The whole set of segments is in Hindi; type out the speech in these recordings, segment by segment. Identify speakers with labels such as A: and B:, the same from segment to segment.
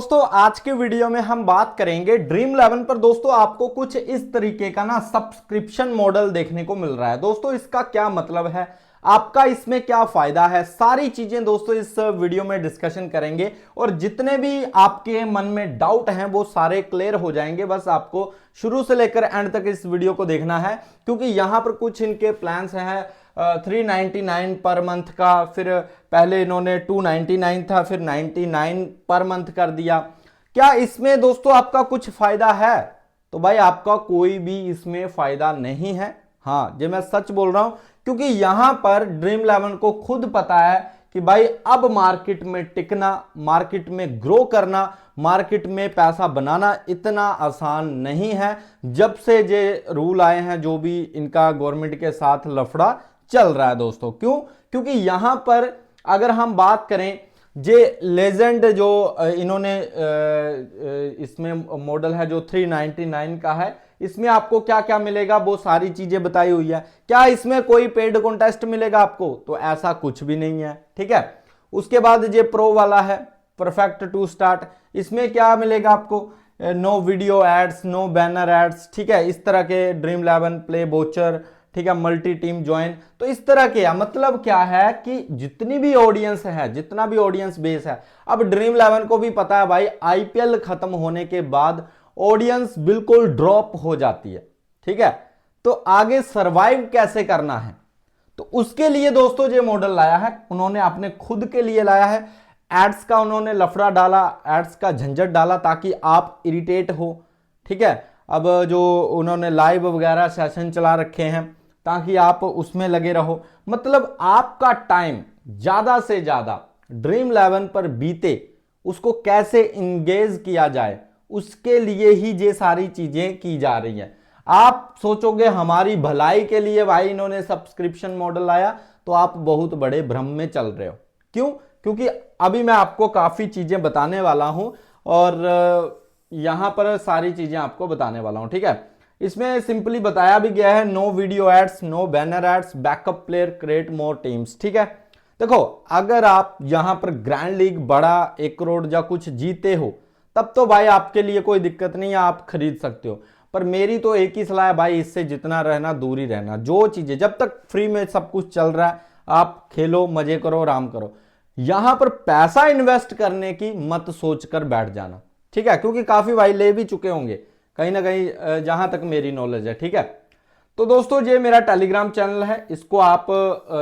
A: दोस्तों आज के वीडियो में हम बात करेंगे ड्रीम 11 पर। दोस्तों आपको कुछ इस तरीके का ना सब्सक्रिप्शन मॉडल देखने को मिल रहा है। दोस्तों इसका क्या मतलब है, आपका इसमें क्या फायदा है, सारी चीजें दोस्तों इस वीडियो में डिस्कशन करेंगे और जितने भी आपके मन में डाउट हैं वो सारे क्लियर हो जाएंगे। बस आपको शुरू से लेकर एंड तक इस वीडियो को देखना है, क्योंकि यहां पर कुछ इनके प्लान्स हैं 399 पर मंथ का, फिर पहले इन्होंने 299 था, फिर 99 पर मंथ कर दिया। क्या इसमें दोस्तों आपका कुछ फायदा है? तो भाई आपका कोई भी इसमें फायदा नहीं है। हाँ जी, मैं सच बोल रहा हूं, क्योंकि यहां पर ड्रीम 11 को खुद पता है कि भाई अब मार्केट में टिकना, मार्केट में ग्रो करना, मार्केट में पैसा बनाना इतना आसान नहीं है। जब से ये रूल आए हैं, जो भी इनका गवर्नमेंट के साथ लफड़ा चल रहा है दोस्तों। क्यों? क्योंकि यहां पर अगर हम बात करें, जे लेजेंड जो इन्होंने इसमें मॉडल है जो 399 का है, इसमें आपको क्या क्या मिलेगा वो सारी चीजें बताई हुई है। क्या इसमें कोई पेड कॉन्टेस्ट मिलेगा आपको? तो ऐसा कुछ भी नहीं है, ठीक है। उसके बाद ये प्रो वाला है, परफेक्ट टू स्टार्ट, इसमें क्या मिलेगा आपको? No video ads, no banner ads, ठीक है। इस तरह के ड्रीम 11 प्ले बोचर, ठीक है, मल्टी टीम ज्वाइन, तो इस तरह के मतलब क्या है कि जितनी भी ऑडियंस है, जितना भी ऑडियंस बेस है, अब ड्रीम 11 को भी पता है भाई आईपीएल खत्म होने के बाद ऑडियंस बिल्कुल ड्रॉप हो जाती है, ठीक है। तो आगे सरवाइव कैसे करना है, तो उसके लिए दोस्तों ये मॉडल लाया है उन्होंने, अपने खुद के लिए लाया है। एड्स का उन्होंने लफड़ा डाला, एड्स का झंझट डाला ताकि आप इरिटेट हो, ठीक है। अब जो उन्होंने लाइव वगैरह सेशन चला रखे हैं ताकि आप उसमें लगे रहो, मतलब आपका टाइम ज्यादा से ज्यादा ड्रीम 11 पर बीते, उसको कैसे इंगेज किया जाए, उसके लिए ही ये सारी चीजें की जा रही हैं। आप सोचोगे हमारी भलाई के लिए भाई इन्होंने सब्सक्रिप्शन मॉडल लाया, तो आप बहुत बड़े भ्रम में चल रहे हो। क्यों? क्योंकि अभी मैं आपको काफी चीजें बताने वाला हूं और यहां पर सारी चीजें आपको बताने वाला हूं, ठीक है। इसमें सिंपली बताया भी गया है, no video ads, no banner ads, backup player, create more teams, ठीक है। देखो अगर आप यहां पर ग्रैंड लीग बड़ा 1 करोड़ या कुछ जीते हो, तब तो भाई आपके लिए कोई दिक्कत नहीं है, आप खरीद सकते हो। पर मेरी तो एक ही सलाह है भाई, इससे जितना रहना दूर ही रहना। जो चीजें जब तक फ्री में सब कुछ चल रहा है, आप खेलो, मजे करो, आराम करो। यहां पर पैसा इन्वेस्ट करने की मत सोचकर बैठ जाना, ठीक है, क्योंकि काफी भाई ले भी चुके होंगे कहीं ना कहीं, जहां तक मेरी नॉलेज है, ठीक है। तो दोस्तों ये मेरा टेलीग्राम चैनल है, इसको आप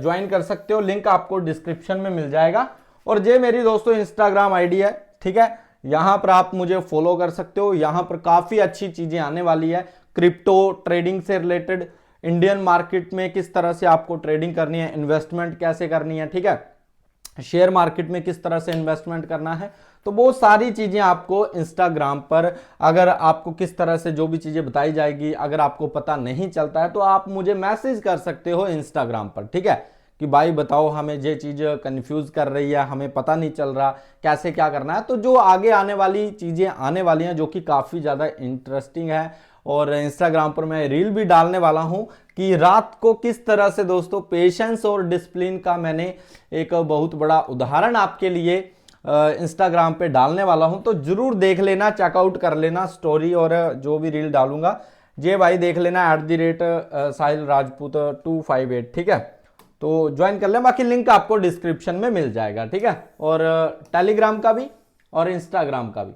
A: ज्वाइन कर सकते हो, लिंक आपको डिस्क्रिप्शन में मिल जाएगा। और ये मेरी दोस्तों इंस्टाग्राम आईडी है, ठीक है, यहां पर आप मुझे फॉलो कर सकते हो। यहां पर काफी अच्छी चीजें आने वाली है, क्रिप्टो ट्रेडिंग से रिलेटेड, इंडियन मार्केट में किस तरह से आपको ट्रेडिंग करनी है, इन्वेस्टमेंट कैसे करनी है, ठीक है, शेयर मार्केट में किस तरह से इन्वेस्टमेंट करना है, तो वो सारी चीजें आपको इंस्टाग्राम पर, अगर आपको किस तरह से जो भी चीजें बताई जाएगी, अगर आपको पता नहीं चलता है तो आप मुझे मैसेज कर सकते हो इंस्टाग्राम पर, ठीक है, कि भाई बताओ हमें ये चीज कंफ्यूज कर रही है, हमें पता नहीं चल रहा कैसे क्या करना है। तो जो आगे आने वाली चीजें आने वाली हैं, जो कि काफी ज्यादा इंटरेस्टिंग है, और इंस्टाग्राम पर मैं रील भी डालने वाला हूं कि रात को किस तरह से दोस्तों पेशेंस और डिसिप्लिन का मैंने एक बहुत बड़ा उदाहरण आपके लिए इंस्टाग्राम पे डालने वाला हूं। तो जरूर देख लेना, चेकआउट कर लेना स्टोरी, और जो भी रील डालूंगा जे भाई देख लेना @साहिल राजपूत 258, ठीक है। तो ज्वाइन कर लें, बाकी लिंक आपको डिस्क्रिप्शन में मिल जाएगा, ठीक है, और टेलीग्राम का भी और इंस्टाग्राम का भी।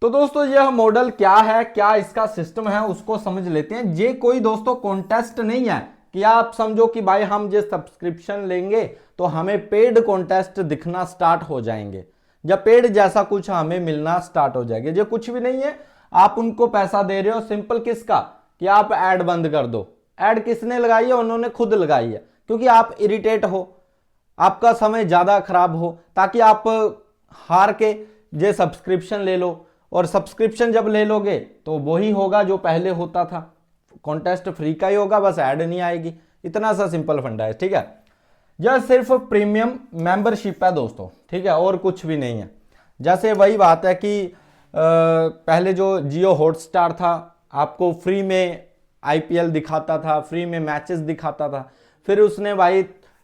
A: तो दोस्तों यह मॉडल क्या है, क्या इसका सिस्टम है, उसको समझ लेते हैं। ये कोई दोस्तों कॉन्टेस्ट नहीं है कि आप समझो कि भाई हम जो सब्सक्रिप्शन लेंगे तो हमें पेड कॉन्टेस्ट दिखना स्टार्ट हो जाएंगे, या पेड जैसा कुछ हमें मिलना स्टार्ट हो जाएगा। ये कुछ भी नहीं है, आप उनको पैसा दे रहे हो सिंपल किसका, कि आप ऐड बंद कर दो। ऐड किसने लगाई है? उन्होंने खुद लगाई है, क्योंकि आप इरिटेट हो, आपका समय ज्यादा खराब हो, ताकि आप हार के ये सब्सक्रिप्शन ले लो। और सब्सक्रिप्शन जब ले लोगे तो वही होगा जो पहले होता था, कॉन्टेस्ट फ्री का ही होगा, बस ऐड नहीं आएगी। इतना सा सिंपल फंडा है, ठीक है। यह सिर्फ प्रीमियम मेंबरशिप है दोस्तों, ठीक है, और कुछ भी नहीं है। जैसे वही बात है कि पहले जो जियो हॉटस्टार था, आपको फ्री में आईपीएल दिखाता था, फ्री में मैचेस दिखाता था, फिर उसने भाई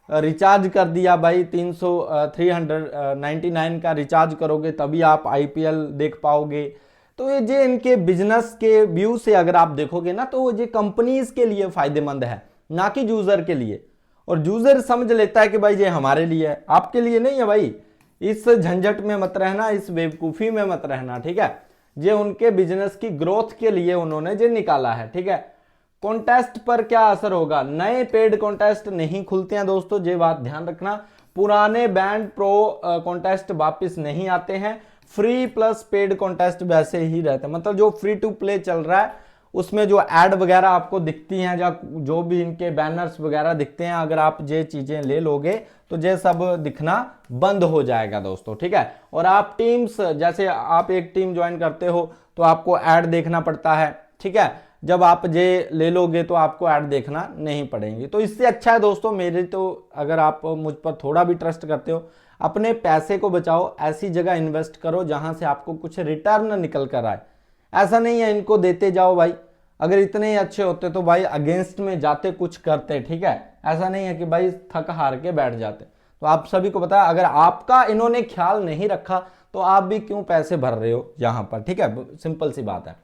A: रिचार्ज कर दिया भाई, 399 का रिचार्ज करोगे तभी आप आईपीएल देख पाओगे। तो ये जे इनके बिजनेस के व्यू से अगर आप देखोगे ना, तो ये कंपनीज के लिए फायदेमंद है, ना कि यूजर के लिए। और यूजर समझ लेता है कि भाई ये हमारे लिए है, आपके लिए नहीं है भाई। इस झंझट में मत रहना, इस बेवकूफ़ी में मत रहना, ठीक है। ये उनके बिजनेस की ग्रोथ के लिए उन्होंने ये निकाला है, ठीक है। कॉन्टेस्ट पर क्या असर होगा? नए पेड कॉन्टेस्ट नहीं खुलते हैं दोस्तों, ये बात ध्यान रखना। पुराने बैंड प्रो कॉन्टेस्ट वापस नहीं आते हैं। फ्री प्लस पेड कॉन्टेस्ट वैसे ही रहते हैं, मतलब जो फ्री टू प्ले चल रहा है उसमें जो एड वगैरह आपको दिखती हैं, जो भी इनके बैनर्स वगैरह दिखते हैं, अगर आप ये चीजें ले लोगे तो ये सब दिखना बंद हो जाएगा दोस्तों, ठीक है। और आप टीम्स, जैसे आप एक टीम ज्वाइन करते हो तो आपको ऐड देखना पड़ता है, ठीक है। जब आप ये ले लोगे तो आपको ऐड देखना नहीं पड़ेंगे। तो इससे अच्छा है दोस्तों, मेरे तो अगर आप मुझ पर थोड़ा भी ट्रस्ट करते हो, अपने पैसे को बचाओ, ऐसी जगह इन्वेस्ट करो जहां से आपको कुछ रिटर्न निकल कर आए। ऐसा नहीं है इनको देते जाओ भाई, अगर इतने ही अच्छे होते तो भाई अगेंस्ट में जाते, कुछ करते, ठीक है। ऐसा नहीं है कि भाई थक हार के बैठ जाते। तो आप सभी को पता है, अगर आपका इन्होंने ख्याल नहीं रखा तो आप भी क्यों पैसे भर रहे हो यहां पर, ठीक है। सिंपल सी बात है।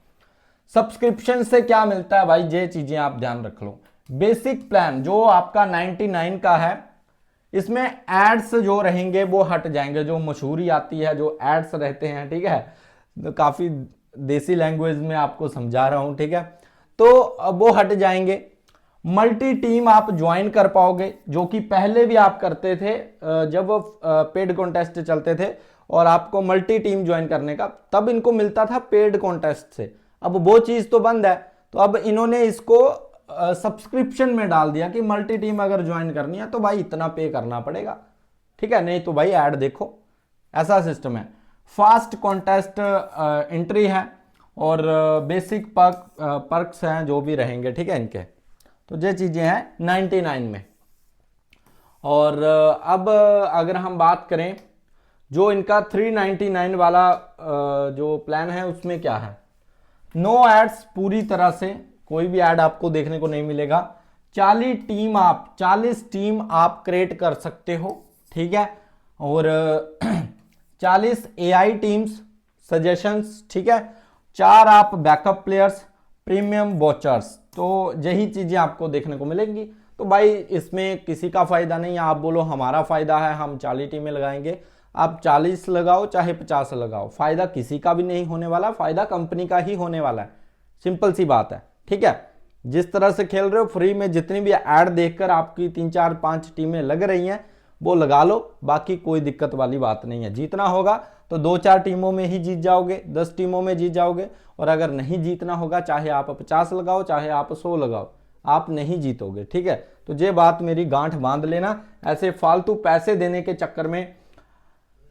A: सब्सक्रिप्शन से क्या मिलता है भाई, ये चीजें आप ध्यान रख लो। बेसिक प्लान जो आपका 99 का है, इसमें एड्स जो रहेंगे वो हट जाएंगे, जो मशहूरी आती है, जो एड्स रहते हैं, ठीक है। तो काफी देसी लैंग्वेज में आपको समझा रहा हूं, ठीक है। तो वो हट जाएंगे। मल्टी टीम आप ज्वाइन कर पाओगे, जो कि पहले भी आप करते थे जब पेड कॉन्टेस्ट चलते थे और आपको मल्टी टीम ज्वाइन करने का, तब इनको मिलता था पेड कॉन्टेस्ट से। अब वो चीज तो बंद है, तो अब इन्होंने इसको सब्सक्रिप्शन में डाल दिया कि मल्टी टीम अगर ज्वाइन करनी है तो भाई इतना पे करना पड़ेगा, ठीक है, नहीं तो भाई ऐड देखो। ऐसा सिस्टम है। फास्ट कॉन्टेस्ट एंट्री है और बेसिक पर्क्स हैं जो भी रहेंगे, ठीक है इनके। तो ये चीजें हैं 99 में। और अब अगर हम बात करें जो इनका 399 वाला जो प्लान है, उसमें क्या है? नो एड्स, पूरी तरह से कोई भी ऐड आपको देखने को नहीं मिलेगा। 40 टीम आप क्रिएट कर सकते हो, ठीक है। और 40 एआई टीम्स सजेशंस, ठीक है। 4 आप बैकअप प्लेयर्स, प्रीमियम वॉचर्स, तो यही चीजें आपको देखने को मिलेंगी। तो भाई इसमें किसी का फायदा नहीं है। आप बोलो हमारा फायदा है, हम 40 टीमें लगाएंगे, आप 40 लगाओ चाहे 50 लगाओ, फायदा किसी का भी नहीं होने वाला, फायदा कंपनी का ही होने वाला है। सिंपल सी बात है, ठीक है। जिस तरह से खेल रहे हो, फ्री में जितनी भी ऐड देखकर आपकी 3 4 5 टीमें लग रही हैं वो लगा लो, बाकी कोई दिक्कत वाली बात नहीं है। जीतना होगा तो 2 4 टीमों में ही जीत जाओगे, 10 टीमों में जीत जाओगे। और अगर नहीं जीतना होगा, चाहे आप 50 लगाओ चाहे आप 100 लगाओ, आप नहीं जीतोगे, ठीक है। तो ये बात मेरी गांठ बांध लेना। ऐसे फालतू पैसे देने के चक्कर में,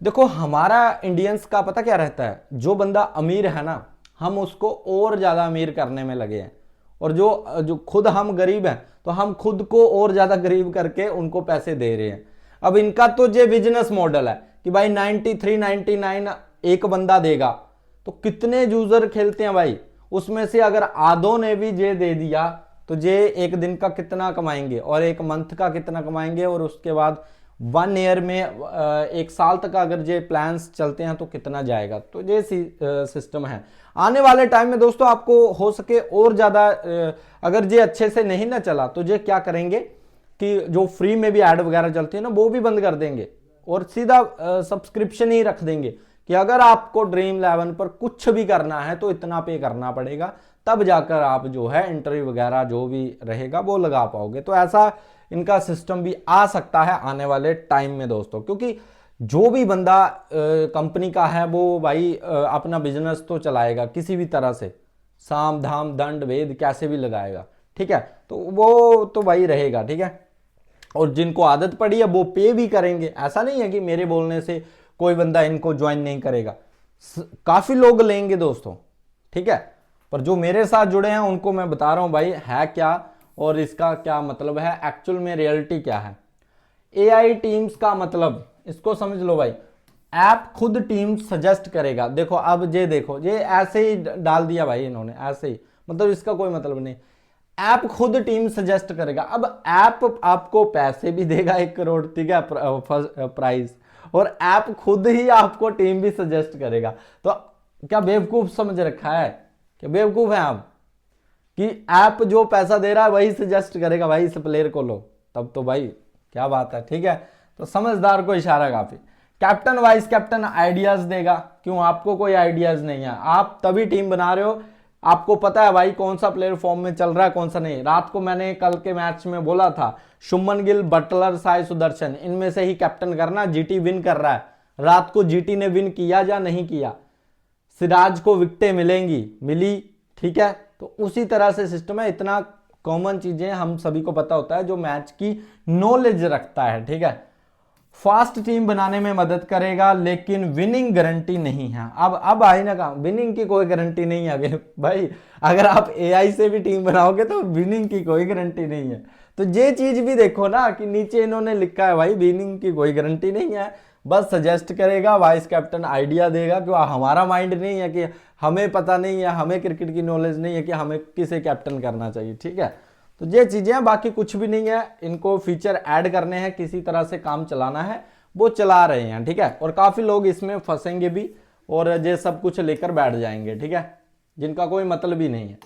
A: देखो हमारा इंडियंस का पता क्या रहता है, जो बंदा अमीर है ना, हम उसको और ज्यादा अमीर करने में लगे हैं। और जो खुद हम गरीब हैं तो हम खुद को और ज्यादा गरीब करके उनको पैसे दे रहे हैं। अब इनका तो ये बिजनेस मॉडल है कि भाई 93 99 एक बंदा देगा, तो कितने यूजर खेलते हैं भाई, उसमें से अगर आधों ने भी ये दे दिया तो ये एक दिन का कितना कमाएंगे और एक मंथ का कितना कमाएंगे, और उसके बाद 1 ईयर में 1 साल तक अगर ये प्लान्स चलते हैं तो कितना जाएगा। तो ये सिस्टम है। आने वाले टाइम में दोस्तों आपको हो सके और ज्यादा, अगर ये अच्छे से नहीं ना चला तो ये क्या करेंगे कि जो फ्री में भी ऐड वगैरह चलती है ना, वो भी बंद कर देंगे और सीधा सब्सक्रिप्शन ही रख देंगे कि अगर आपको ड्रीम 11 पर कुछ भी करना है तो इतना पे करना पड़ेगा, तब जाकर आप जो है एंट्री वगैरह जो भी रहेगा वो लगा पाओगे। तो ऐसा इनका सिस्टम भी आ सकता है आने वाले टाइम में दोस्तों, क्योंकि जो भी बंदा कंपनी का है वो भाई अपना बिजनेस तो चलाएगा किसी भी तरह से, साम धाम दंड भेद कैसे भी लगाएगा, ठीक है। तो वो तो भाई रहेगा, ठीक है। और जिनको आदत पड़ी है वो पे भी करेंगे। ऐसा नहीं है कि मेरे बोलने से कोई बंदा इनको ज्वाइन नहीं करेगा, काफी लोग लेंगे दोस्तों, ठीक है। पर जो मेरे साथ जुड़े हैं उनको मैं बता रहा हूं भाई है क्या और इसका क्या मतलब है, एक्चुअल में रियलिटी क्या है। एआई टीम्स का मतलब इसको समझ लो भाई, ऐप खुद टीम सजेस्ट करेगा। देखो अब ये देखो, ये ऐसे ही डाल दिया भाई इन्होंने, ऐसे ही, मतलब इसका कोई मतलब नहीं। ऐप खुद टीम सजेस्ट करेगा। अब ऐप आपको पैसे भी देगा 1 करोड़, ठीक है, प्राइस, और ऐप खुद ही आपको टीम भी सजेस्ट करेगा। तो क्या बेवकूफ समझ रखा है? क्या बेवकूफ है आप कि ऐप जो पैसा दे रहा है वही सजेस्ट करेगा भाई इस प्लेयर को लो? तब तो भाई क्या बात है, ठीक है। तो समझदार को इशारा काफी। कैप्टन वाइस कैप्टन आइडियाज देगा। क्यों? आपको कोई आइडियाज नहीं है, आप तभी टीम बना रहे हो, आपको पता है भाई कौन सा प्लेयर फॉर्म में चल रहा है कौन सा नहीं। रात को मैंने कल के मैच में बोला था, शुभमन गिल, बटलर, साई सुदर्शन, इनमें से ही कैप्टन करना। जीटी विन कर रहा है, रात को जीटी ने विन किया या नहीं किया? सिराज को विकेटें मिलेंगी, मिली, ठीक है। तो उसी तरह से सिस्टम है। इतना कॉमन चीजें हम सभी को पता होता है जो मैच की नॉलेज रखता है, ठीक है। फास्ट टीम बनाने में मदद करेगा, लेकिन विनिंग गारंटी नहीं है। अब आई ना कहा, विनिंग की कोई गारंटी नहीं है भाई। अगर आप एआई से भी टीम बनाओगे तो विनिंग की कोई गारंटी नहीं है। तो ये चीज भी देखो ना कि नीचे इन्होंने लिखा है भाई विनिंग की कोई गारंटी नहीं है, बस सजेस्ट करेगा, वाइस कैप्टन आइडिया देगा। क्यों? हमारा माइंड नहीं है कि हमें पता नहीं है, हमें क्रिकेट की नॉलेज नहीं है कि हमें किसे कैप्टन करना चाहिए, ठीक है। तो ये चीजें, बाकी कुछ भी नहीं है। इनको फीचर ऐड करने हैं, किसी तरह से काम चलाना है, वो चला रहे हैं, ठीक है। और काफी लोग इसमें फंसेंगे भी और ये सब कुछ लेकर बैठ जाएंगे, ठीक है, जिनका कोई मतलब ही नहीं है।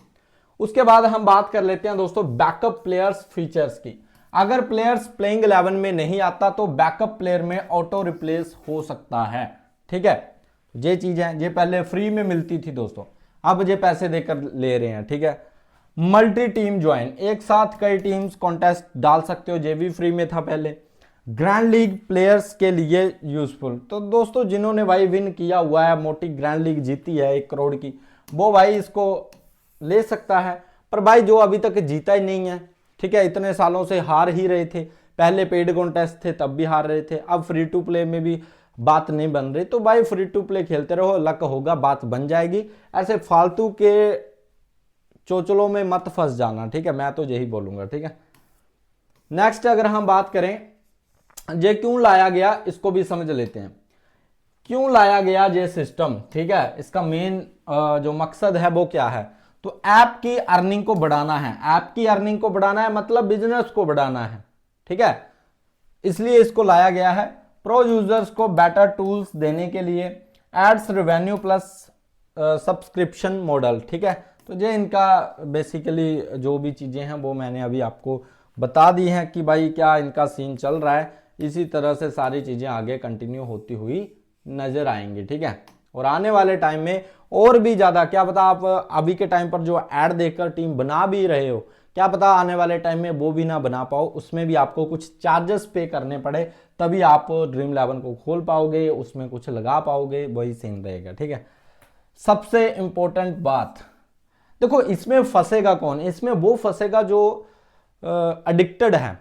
A: उसके बाद हम बात कर लेते हैं दोस्तों बैकअप प्लेयर्स फीचर्स की। अगर प्लेयर्स प्लेइंग 11 में नहीं आता तो बैकअप प्लेयर में ऑटो रिप्लेस हो सकता है, ठीक है। ये चीज है, ये पहले फ्री में मिलती थी दोस्तों, अब ये पैसे देकर ले रहे हैं, ठीक है। मल्टी टीम ज्वाइन, एक साथ कई टीम्स कॉन्टेस्ट डाल सकते हो, ये भी फ्री में था पहले। ग्रैंड लीग प्लेयर्स के लिए यूजफुल, तो दोस्तों जिन्होंने भाई विन किया हुआ है, मोटी ग्रैंड लीग जीती है 1 करोड़ की, वो भाई इसको ले सकता है। पर भाई जो अभी तक जीता ही नहीं है, ठीक है, इतने सालों से हार ही रहे थे, पहले पेड कॉन्टेस्ट थे तब भी हार रहे थे, अब फ्री टू प्ले में भी बात नहीं बन रही, तो भाई फ्री टू प्ले खेलते रहो, लक होगा बात बन जाएगी। ऐसे फालतू के चोचलों में मत फंस जाना, ठीक है, मैं तो यही बोलूंगा, ठीक है। नेक्स्ट अगर हम बात करें ये क्यों लाया गया, इसको भी समझ लेते हैं। क्यों लाया गया ये सिस्टम, ठीक है, इसका मेन जो मकसद है वो क्या है? तो ऐप की अर्निंग को बढ़ाना है। ऐप की अर्निंग को बढ़ाना है मतलब बिजनेस को बढ़ाना है, ठीक है, इसलिए इसको लाया गया है। प्रो यूजर्स को बेटर टूल्स देने के लिए, ads, revenue plus subscription model, ठीक है। तो ये इनका बेसिकली जो भी चीजें हैं वो मैंने अभी आपको बता दी हैं कि भाई क्या इनका सीन चल रहा है। इसी तरह से सारी चीजें आगे कंटिन्यू होती हुई नजर आएंगी, ठीक है। और आने वाले टाइम में और भी ज्यादा, क्या पता आप अभी के टाइम पर जो ऐड देखकर टीम बना भी रहे हो, क्या पता आने वाले टाइम में वो भी ना बना पाओ, उसमें भी आपको कुछ चार्जेस पे करने पड़े, तभी आप ड्रीम 11 को खोल पाओगे, उसमें कुछ लगा पाओगे, वही सीन रहेगा, ठीक है। सबसे इंपॉर्टेंट बात देखो, इसमें फंसेगा कौन? इसमें वो फंसेगा जो एडिक्टेड है,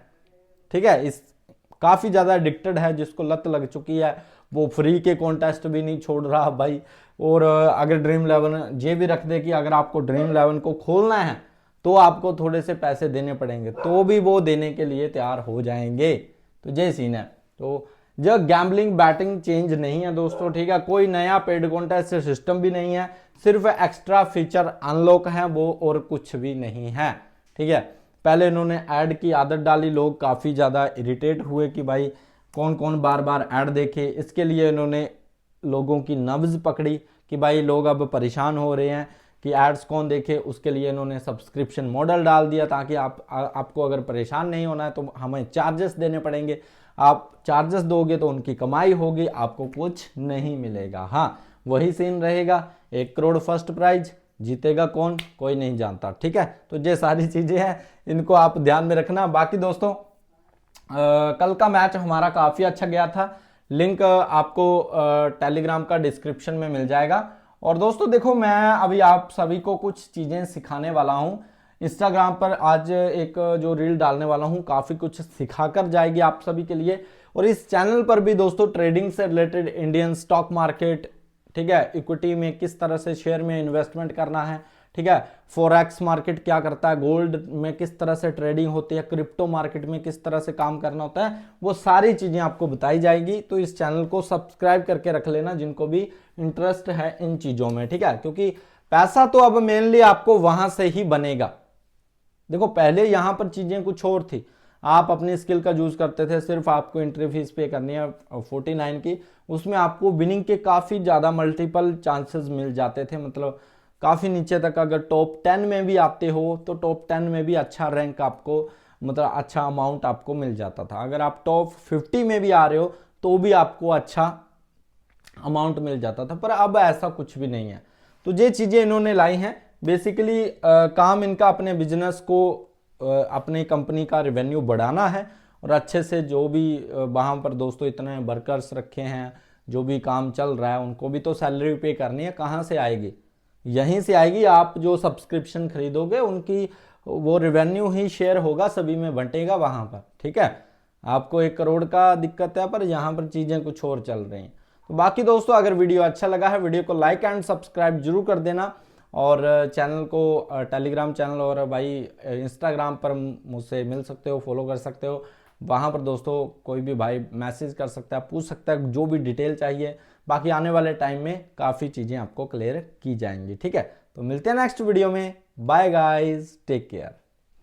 A: ठीक है, इस काफी ज्यादा एडिक्टेड है, जिसको लत लग चुकी है, वो फ्री के कॉन्टेस्ट भी नहीं छोड़ रहा भाई। और अगर ड्रीम 11 ये भी रख दे कि अगर आपको ड्रीम 11 को खोलना है तो आपको थोड़े से पैसे देने पड़ेंगे, तो भी वो देने के लिए तैयार हो जाएंगे। तो ये सीन है। तो जब गैम्बलिंग बैटिंग चेंज नहीं है दोस्तों, ठीक है, कोई नया पेड कॉन्टेस्ट सिस्टम भी नहीं है, सिर्फ एक्स्ट्रा फीचर अनलॉक है वो, और कुछ भी नहीं है, ठीक है। पहले इन्होंने ऐड की आदत डाली, लोग काफी ज्यादा इरिटेट हुए कि भाई कौन कौन बार बार ऐड देखे, इसके लिए इन्होंने लोगों की नब्ज पकड़ी कि भाई लोग अब परेशान हो रहे हैं कि एड्स कौन देखे, उसके लिए इन्होंने सब्सक्रिप्शन मॉडल डाल दिया ताकि आपको अगर परेशान नहीं होना है तो हमें चार्जेस देने पड़ेंगे, आप चार्जेस दोगे तो उनकी कमाई होगी, आपको कुछ नहीं मिलेगा। हाँ, वही सीन रहेगा, 1 करोड़ फर्स्ट प्राइज, जीतेगा कौन कोई नहीं जानता, ठीक है। तो ये सारी चीजें हैं, इनको आप ध्यान में रखना। बाकी दोस्तों कल का मैच हमारा काफी अच्छा गया था, लिंक आपको टेलीग्राम का डिस्क्रिप्शन में मिल जाएगा। और दोस्तों देखो, मैं अभी आप सभी को कुछ चीजें सिखाने वाला हूं, इंस्टाग्राम पर आज एक जो रील डालने वाला हूं, काफी कुछ सिखाकर जाएगी आप सभी के लिए। और इस चैनल पर भी दोस्तों ट्रेडिंग से रिलेटेड, इंडियन स्टॉक मार्केट, ठीक है, इक्विटी में किस तरह से शेयर में इन्वेस्टमेंट करना है, ठीक है, फॉरेक्स मार्केट क्या करता है, गोल्ड में किस तरह से ट्रेडिंग होती है, क्रिप्टो मार्केट में किस तरह से काम करना होता है, वो सारी चीजें आपको बताई जाएगी। तो इस चैनल को सब्सक्राइब करके रख लेना जिनको भी इंटरेस्ट है इन चीजों में, ठीक है, क्योंकि पैसा तो अब मेनली आपको वहां से ही बनेगा, देखो पहले यहाँ पर चीज़ें कुछ और थी, आप अपनी स्किल का यूज़ करते थे, सिर्फ आपको एंट्री फीस पे करनी है 49 की, उसमें आपको विनिंग के काफ़ी ज़्यादा मल्टीपल चांसेस मिल जाते थे। मतलब काफ़ी नीचे तक अगर टॉप 10 में भी आते हो तो टॉप 10 में भी अच्छा रैंक आपको, मतलब अच्छा अमाउंट आपको मिल जाता था। अगर आप टॉप 50 में भी आ रहे हो तो भी आपको अच्छा अमाउंट मिल जाता था। पर अब ऐसा कुछ भी नहीं है। तो ये चीज़ें इन्होंने लाई हैं बेसिकली, काम इनका अपने बिजनेस को, अपनी कंपनी का रेवेन्यू बढ़ाना है, और अच्छे से जो भी वहाँ पर दोस्तों इतने वर्कर्स रखे हैं, जो भी काम चल रहा है उनको भी तो सैलरी पे करनी है। कहाँ से आएगी? यहीं से आएगी, आप जो सब्सक्रिप्शन खरीदोगे उनकी वो रेवेन्यू ही शेयर होगा, सभी में बंटेगा वहाँ पर। ठीक है, आपको 1 करोड़ का दिक्कत है, पर यहाँ पर चीज़ें कुछ और चल रही हैं। तो बाकी दोस्तों अगर वीडियो अच्छा लगा है, वीडियो को लाइक एंड सब्सक्राइब जरूर कर देना, और चैनल को, टेलीग्राम चैनल और भाई इंस्टाग्राम पर मुझसे मिल सकते हो, फॉलो कर सकते हो। वहाँ पर दोस्तों कोई भी भाई मैसेज कर सकता है, पूछ सकता है जो भी डिटेल चाहिए। बाकी आने वाले टाइम में काफ़ी चीज़ें आपको क्लियर की जाएंगी। ठीक है, तो मिलते हैं नेक्स्ट वीडियो में। Bye guys, take care.